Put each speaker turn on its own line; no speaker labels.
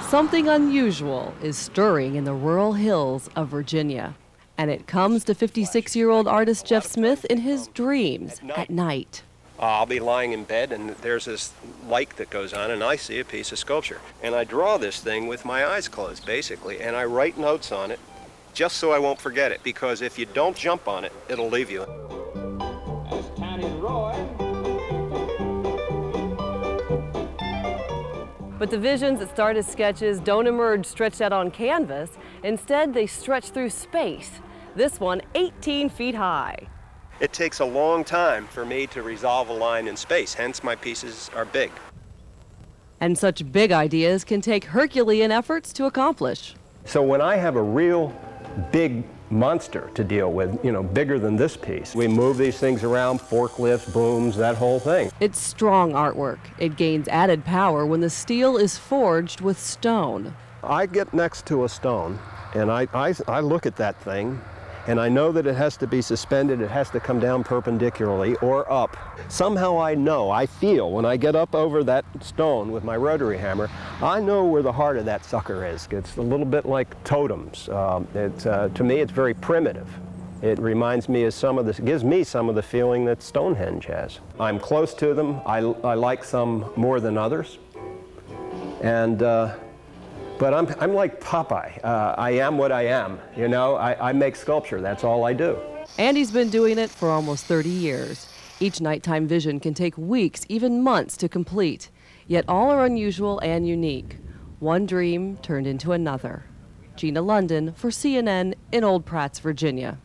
Something unusual is stirring in the rural hills of Virginia. And it comes to 56-year-old artist Jeff Smith in his dreams at night.
I'll be lying in bed and there's this light that goes on and I see a piece of sculpture. And I draw this thing with my eyes closed, basically, and I write notes on it just so I won't forget it, because if you don't jump on it, it'll leave you.
But the visions that start as sketches don't emerge stretched out on canvas. Instead, they stretch through space. This one 18 feet high.
It takes a long time for me to resolve a line in space, hence my pieces are big.
And such big ideas can take Herculean efforts to accomplish.
So when I have a real big monster to deal with, bigger than this piece, we move these things around, forklifts, booms, that whole thing.
It's strong artwork. It gains added power when the steel is forged with stone.
I get next to a stone and I look at that thing, and I know that it has to be suspended, it has to come down perpendicularly or up. Somehow I feel when I get up over that stone with my rotary hammer, I know where the heart of that sucker is. It's a little bit like totems. To me, it's very primitive. It reminds me of gives me some of the feeling that Stonehenge has. I'm close to them. I like some more than others. But I'm like Popeye. I am what I am. I make sculpture. That's all I do.
Andy's been doing it for almost 30 years. Each nighttime vision can take weeks, even months to complete. Yet all are unusual and unique. One dream turned into another. Gina London for CNN in Old Pratts, Virginia.